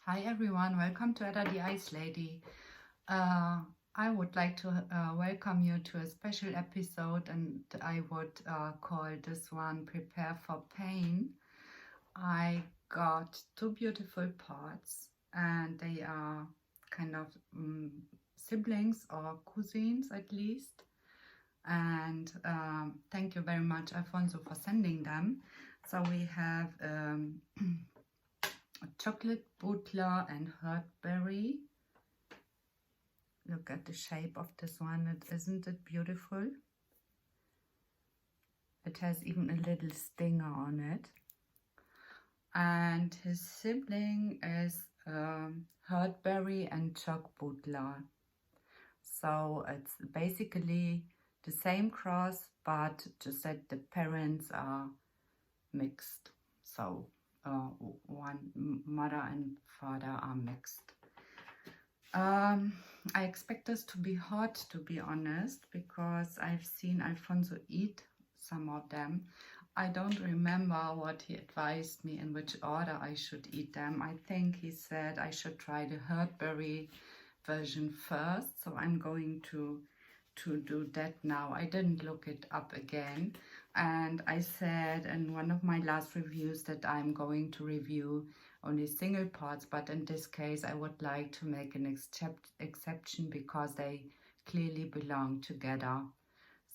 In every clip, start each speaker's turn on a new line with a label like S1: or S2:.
S1: Hi everyone, welcome to Ada the Ice Lady. I would like to welcome you to a special episode, and I would call this one Prepare for Pain. I got two beautiful pots and they are kind of siblings or cousins at least. And thank you very much, Alfonso, for sending them. So we have chocolate bhutlah and Hurtberry. Look at the shape of this one. Isn't it beautiful? It has even a little stinger on it. And his sibling is Hurtberry and Choc bhutlah. So it's basically the same cross, but just that the parents are mixed. So one mother and father are mixed. I expect this to be hot, to be honest, because I've seen Alfonso eat some of them. I don't remember what he advised me in which order I should eat them. I think he said I should try the Hurtberry version first, so I'm going to do that now. I didn't look it up again, and I said in one of my last reviews that I'm going to review only single pots, but in this case I would like to make an exception because they clearly belong together.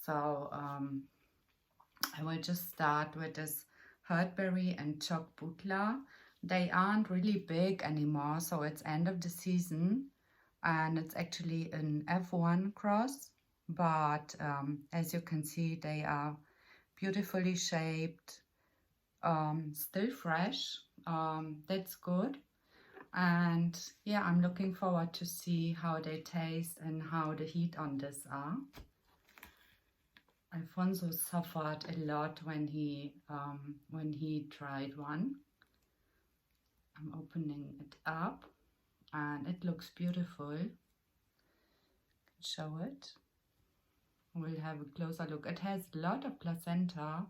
S1: So I will just start with this Hurtberry and Choc bhutlah. They aren't really big anymore, so it's end of the season, and it's actually an F1 cross, but as you can see, they are beautifully shaped, still fresh. That's good. And yeah, I'm looking forward to see how they taste and how the heat on this are. Alfonso suffered a lot when he tried one. I'm opening it up and it looks beautiful. Show it. We'll have a closer look. It has a lot of placenta,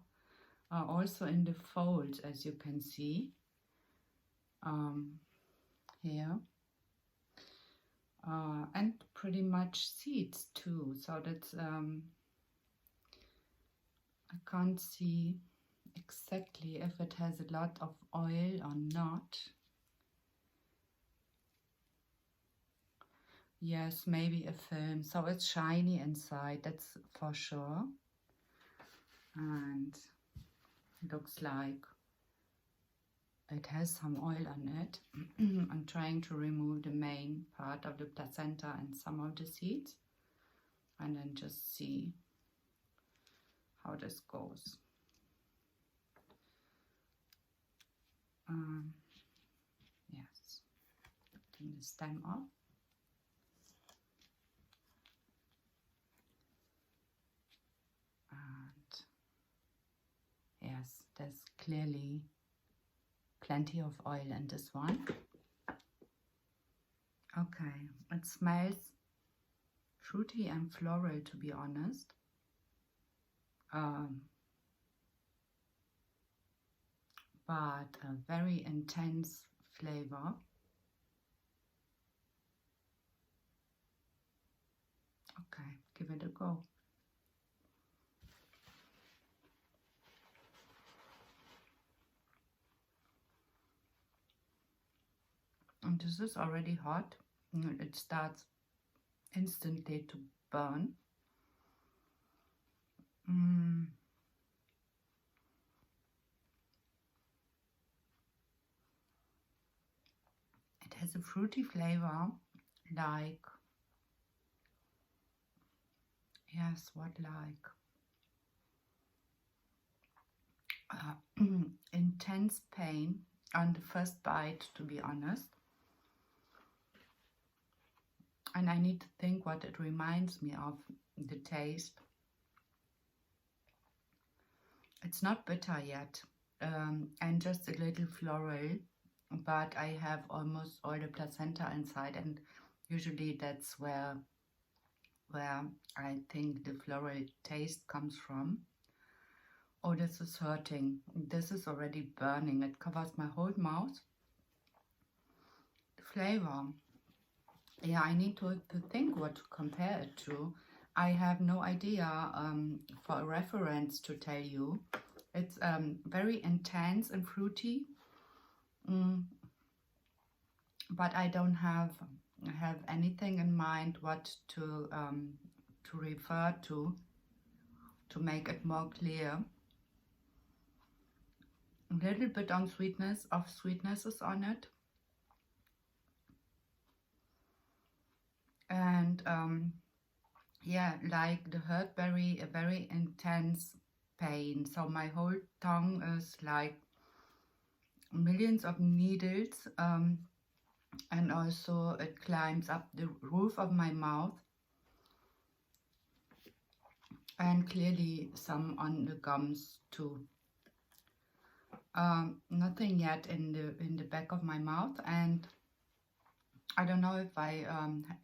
S1: also in the folds, as you can see here, and pretty much seeds too. So that's I can't see exactly if it has a lot of oil or not. Yes, maybe a film. So it's shiny inside, that's for sure. And looks like it has some oil on it. I'm trying to remove the main part of the placenta and some of the seeds, and then just see how this goes. Yes, taking the stem off. And yes, there's clearly plenty of oil in this one. Okay, it smells fruity and floral, to be honest. But a very intense flavor. Okay, give it a go. And this is already hot. It starts instantly to burn. It has a fruity flavor, like, yes, what like? Intense pain on the first bite, to be honest. And I need to think what it reminds me of, the taste. It's not bitter yet, and just a little floral, but I have almost all the placenta inside, and usually that's where I think the floral taste comes from. Oh, this is hurting. This is already burning. It covers my whole mouth. flavor. Yeah, I need to think what to compare it to. I have no idea for a reference to tell you. It's very intense and fruity, but I don't have anything in mind what to refer to make it more clear. A little bit on sweetness is on it, and yeah, like the Hurtberry, a very intense pain. So my whole tongue is like millions of needles, and also it climbs up the roof of my mouth, and clearly some on the gums too. Nothing yet in the back of my mouth, and I don't know if I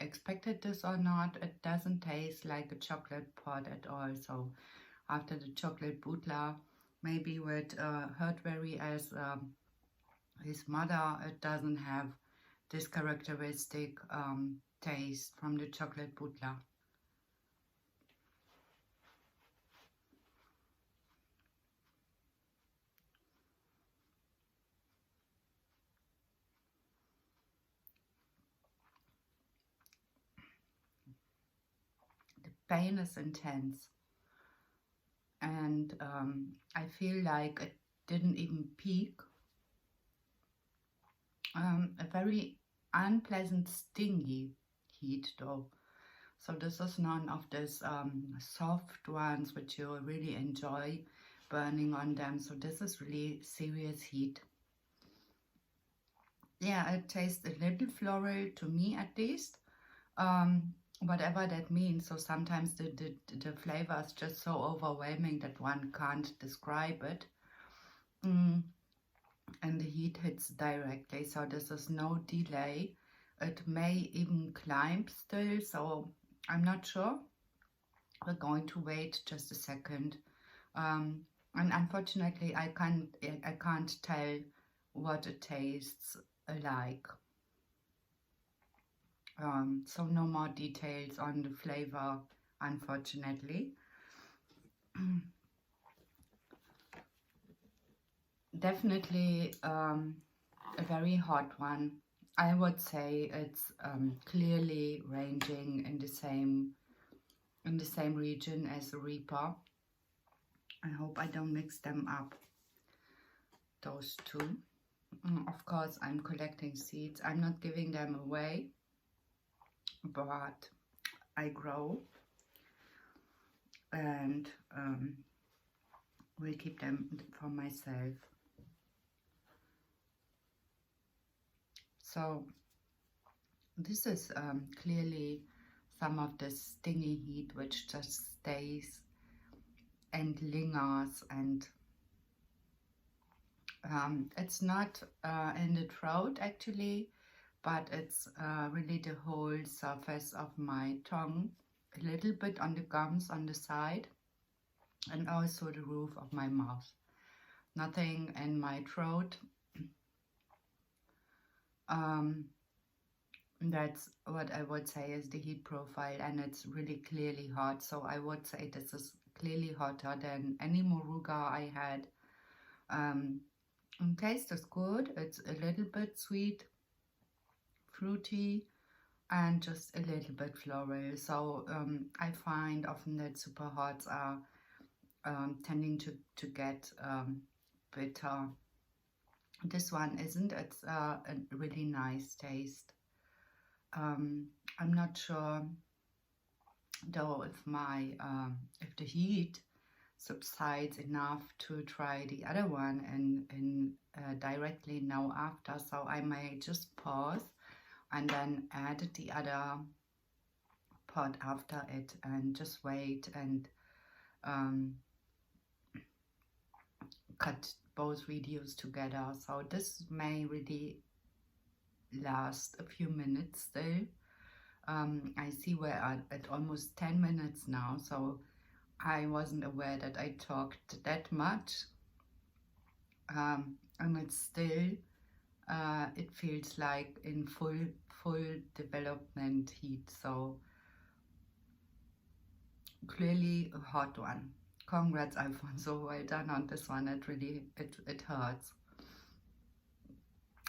S1: expected this or not. It doesn't taste like a chocolate pot at all. So after the chocolate bhutlah, maybe with Hurtberry as his mother, it doesn't have this characteristic taste from the chocolate bhutlah. The pain is intense, and I feel like it didn't even peak. A very unpleasant stingy heat though. So this is none of these soft ones which you really enjoy burning on them. So this is really serious heat. Yeah, it tastes a little floral to me at least. Whatever that means. So sometimes the flavor is just so overwhelming that one can't describe it. And the heat hits directly, so this is no delay. It may even climb still, so I'm not sure. We're going to wait just a second, and unfortunately I can't tell what it tastes like. So no more details on the flavor, unfortunately. Definitely a very hot one. I would say it's clearly ranging in the same region as the Reaper. I hope I don't mix them up, those two. Of course, I'm collecting seeds. I'm not giving them away, but I grow, and will keep them for myself. So this is clearly some of the stingy heat which just stays and lingers, and it's not in the throat actually, but it's really the whole surface of my tongue, a little bit on the gums on the side, and also the roof of my mouth. Nothing in my throat. That's what I would say is the heat profile, and it's really clearly hot. So I would say this is clearly hotter than any moruga I had. And taste is good. It's a little bit sweet, fruity, and just a little bit floral. So I find often that super hots are tending to get bitter. This one isn't. It's a really nice taste. I'm not sure though if my if the heat subsides enough to try the other one and directly now after. So I may just pause and then add the other pot after it and just wait and cut both videos together. So this may really last a few minutes still. I see we're at almost 10 minutes now, so I wasn't aware that I talked that much, and it's still it feels like in full development heat. So clearly a hot one. Congrats, Alfonso, well done on this one. It really, it hurts.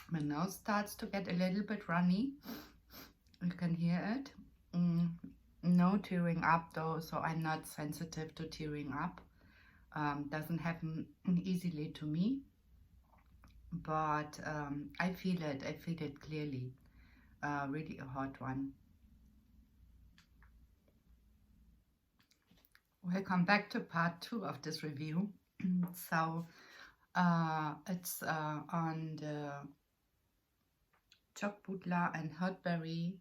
S1: My nose starts to get a little bit runny. You can hear it. No tearing up though, so I'm not sensitive to tearing up. Doesn't happen easily to me, but I feel it clearly. Really a hot one. Welcome back to part 2 of this review. So it's on the Choc, bhutlah and Hurtberry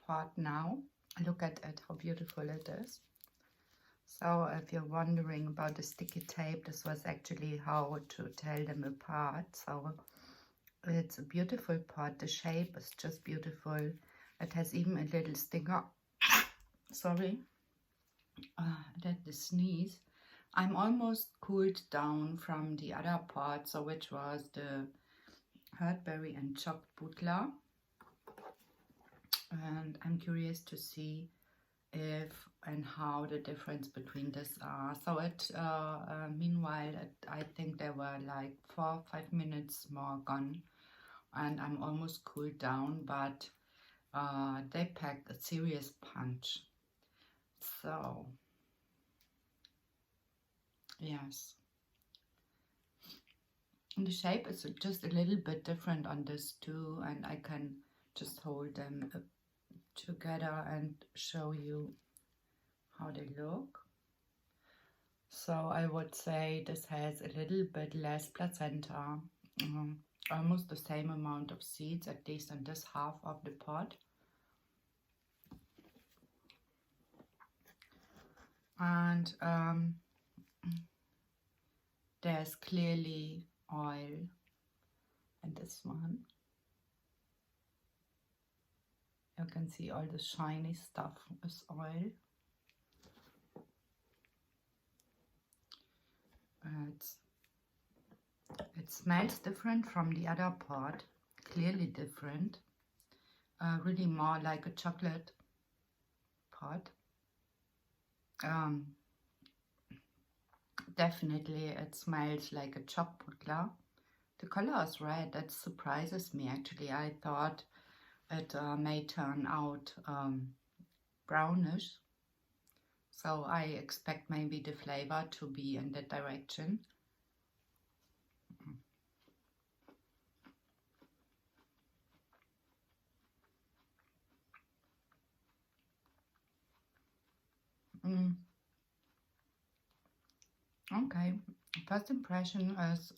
S1: part now. Look at it, how beautiful it is. So if you're wondering about the sticky tape, this was actually how to tell them apart. So it's a beautiful pot. The shape is just beautiful. It has even a little stinger. Sorry, that the sneeze. I'm almost cooled down from the other part, so which was the Hurtberry and Choc bhutlah. And I'm curious to see if and how the difference between this are. So it meanwhile I think there were like 4 or 5 minutes more gone, and I'm almost cooled down, but they packed a serious punch. So yes, and the shape is just a little bit different on this too, and I can just hold them together and show you how they look. So I would say this has a little bit less placenta, almost the same amount of seeds, at least in this half of the pot. And there's clearly oil in this one. You can see all the shiny stuff is oil. It smells different from the other pot, clearly different, really more like a chocolate pot. Definitely it smells like a Choc bhutlah. The color is red. That surprises me actually. I thought it may turn out brownish, so I expect maybe the flavor to be in that direction. Okay, first impression is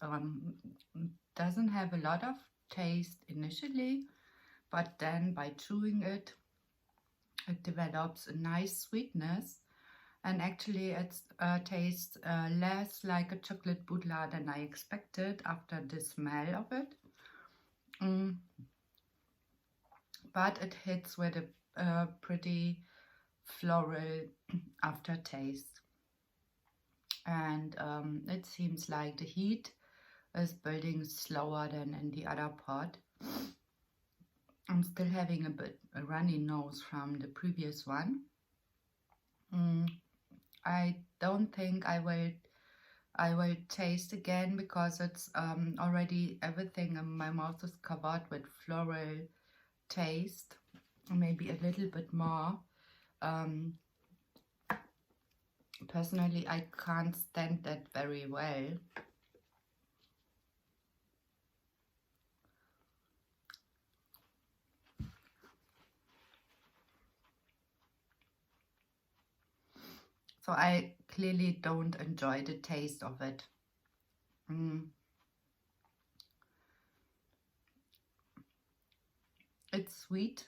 S1: doesn't have a lot of taste initially, but then by chewing it, it develops a nice sweetness, and actually it tastes less like a chocolate bhutlah than I expected after the smell of it. But it hits with a pretty floral aftertaste, and it seems like the heat is building slower than in the other pot. I'm still having a bit a runny nose from the previous one. I don't think I will taste again, because it's already everything in my mouth is covered with floral taste, maybe a little bit more. Personally, I can't stand that very well. So I clearly don't enjoy the taste of it. It's sweet.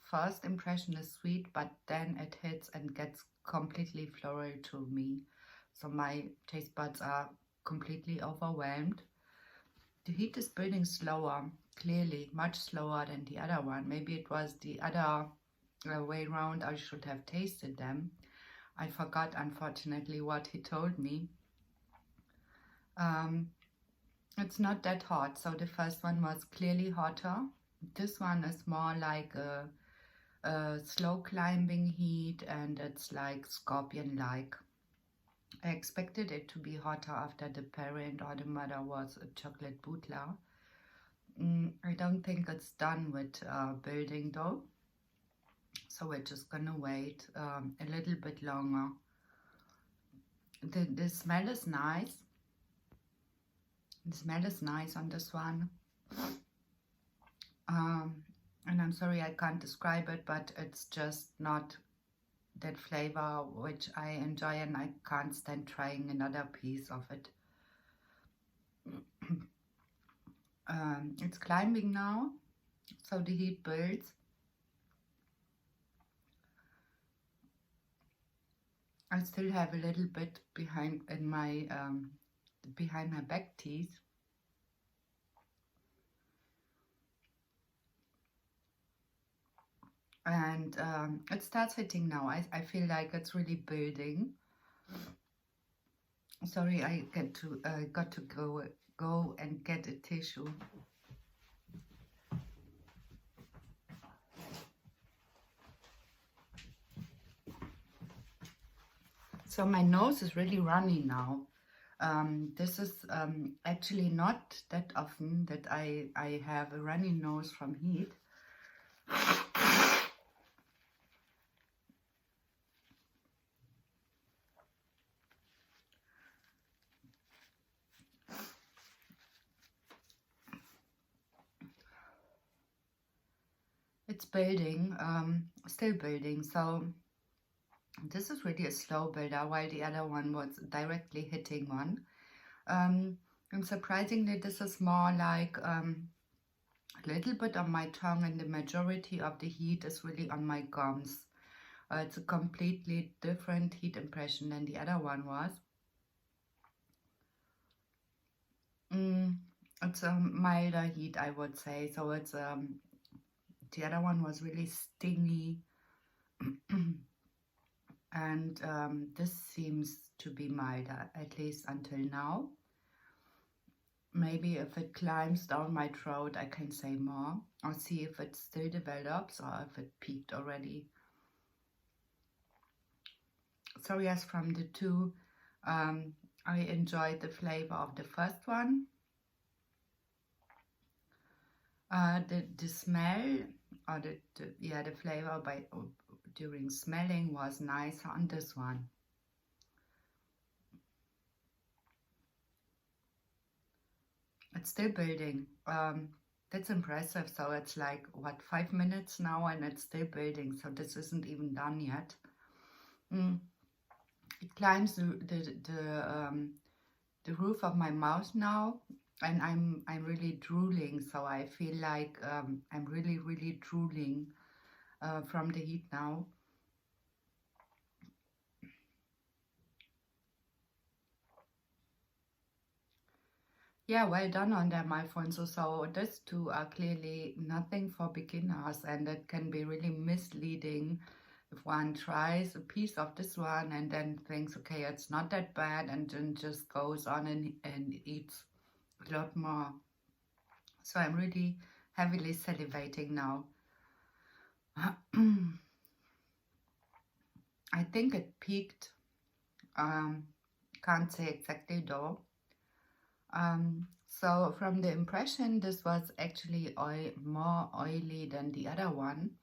S1: First impression is sweet, but then it hits and gets completely floral to me. So my taste buds are completely overwhelmed. The heat is building slower, clearly, much slower than the other one. Maybe it was the other way around. I should have tasted them. I forgot, unfortunately, what he told me. It's not that hot. So the first one was clearly hotter. This one is more like a slow climbing heat, and it's like scorpion-like. I expected it to be hotter after the parent or the mother was a chocolate bhutlah. I don't think it's done with building though. So we're just gonna wait a little bit longer. The smell is nice. The smell is nice on this one. And I'm sorry I can't describe it, but it's just not that flavor which I enjoy, and I can't stand trying another piece of it. It's climbing now, so the heat builds. I still have a little bit behind in my behind my back teeth. And it starts hitting now. I feel like it's really building. Sorry, I got to go and get a tissue. So my nose is really runny now. This is actually not that often that I have a runny nose from heat. It's building, still building. So this is really a slow builder, while the other one was directly hitting one. And surprisingly, this is more like a little bit on my tongue, and the majority of the heat is really on my gums. It's a completely different heat impression than the other one was. It's a milder heat, I would say. So it's the other one was really stingy. And this seems to be milder, at least until now. Maybe if it climbs down my throat, I can say more. I'll see if it still develops or if it peaked already. So yes, from the two, I enjoyed the flavor of the first one. The smell, or the flavor during smelling was nice on this one. It's still building. That's impressive. So it's like, what, 5 minutes now, and it's still building. So this isn't even done yet. It climbs the roof of my mouth now, and I'm really drooling. So I feel like I'm really drooling from the heat now. Yeah, well done on them, Alfonso. So these two are clearly nothing for beginners, and it can be really misleading if one tries a piece of this one and then thinks, okay, it's not that bad, and then just goes on and eats a lot more. So I'm really heavily salivating now. I think it peaked. Can't say exactly though. So from the impression, this was actually more oily than the other one.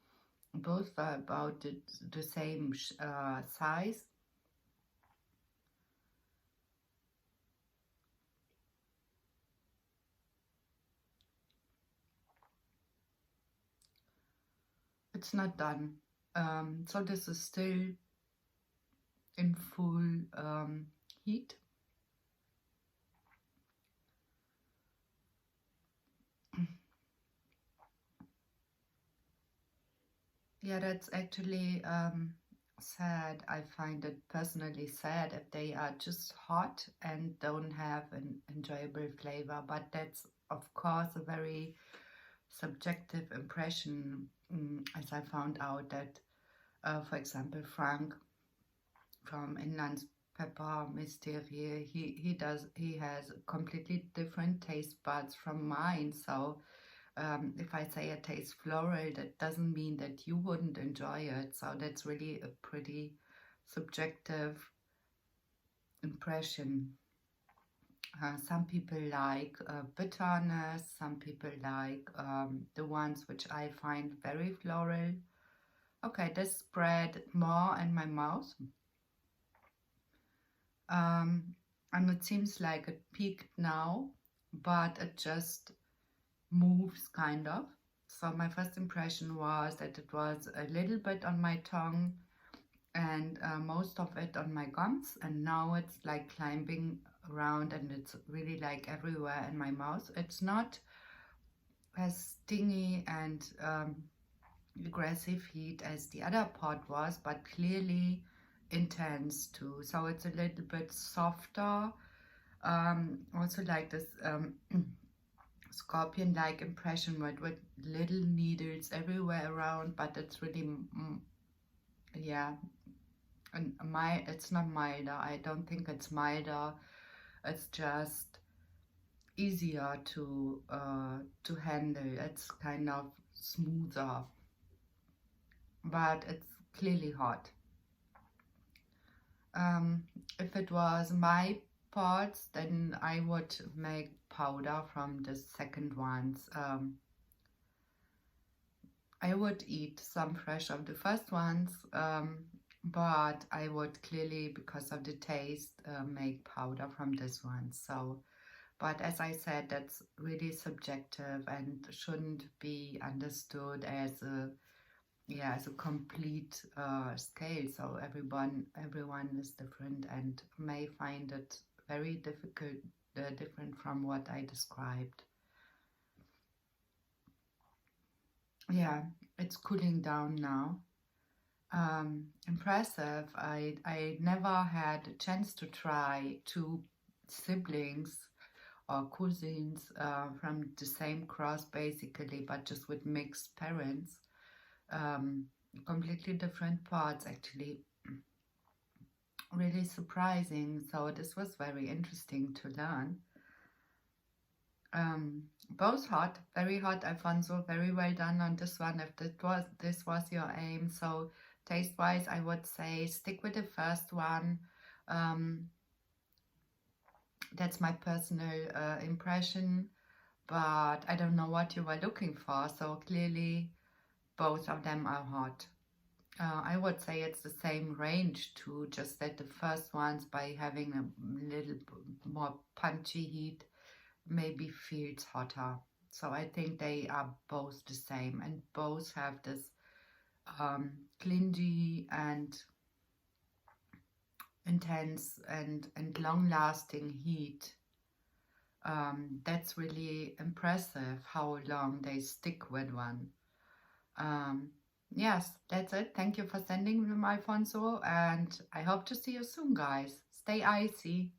S1: Both were about the same size. It's not done. So this is still in full heat. Yeah, that's actually sad. I find it personally sad if they are just hot and don't have an enjoyable flavor, but that's of course a very subjective impression, as I found out that, for example, Frank from Inland pepper mystery. He has completely different taste buds from mine. So if I say it tastes floral, that doesn't mean that you wouldn't enjoy it. So that's really a pretty subjective impression. Some people like bitterness, some people like the ones which I find very floral. Okay, this spread more in my mouth. And it seems like it peaked now, but it just moves kind of. So my first impression was that it was a little bit on my tongue and most of it on my gums, and now it's like climbing around and it's really like everywhere in my mouth. It's not as stingy and aggressive heat as the other pot was, but clearly intense too. So it's a little bit softer. Also like this scorpion-like impression with little needles everywhere around, but it's really, yeah, and it's not milder. I don't think it's milder. It's just easier to handle. It's kind of smoother, but it's clearly hot. If it was my pots, then I would make powder from the second ones. I would eat some fresh of the first ones, but I would clearly, because of the taste, make powder from this one. So, but as I said, that's really subjective and shouldn't be understood as a complete scale. So everyone is different and may find it very different from what I described. Yeah, it's cooling down now. Impressive. I never had a chance to try two siblings or cousins from the same cross basically, but just with mixed parents. Completely different parts actually. Really surprising. So this was very interesting to learn. Both hot, very hot, Alfonso. Very well done on this one. If this was your aim. So taste wise, I would say stick with the first one. That's my personal impression, but I don't know what you were looking for. So clearly both of them are hot. I would say it's the same range too, just that the first ones, by having a little more punchy heat, maybe feels hotter. So I think they are both the same, and both have this clingy and intense and long-lasting heat. That's really impressive how long they stick with one. Yes, that's it. Thank you for sending them, Alfonso, and I hope to see you soon, guys. Stay icy.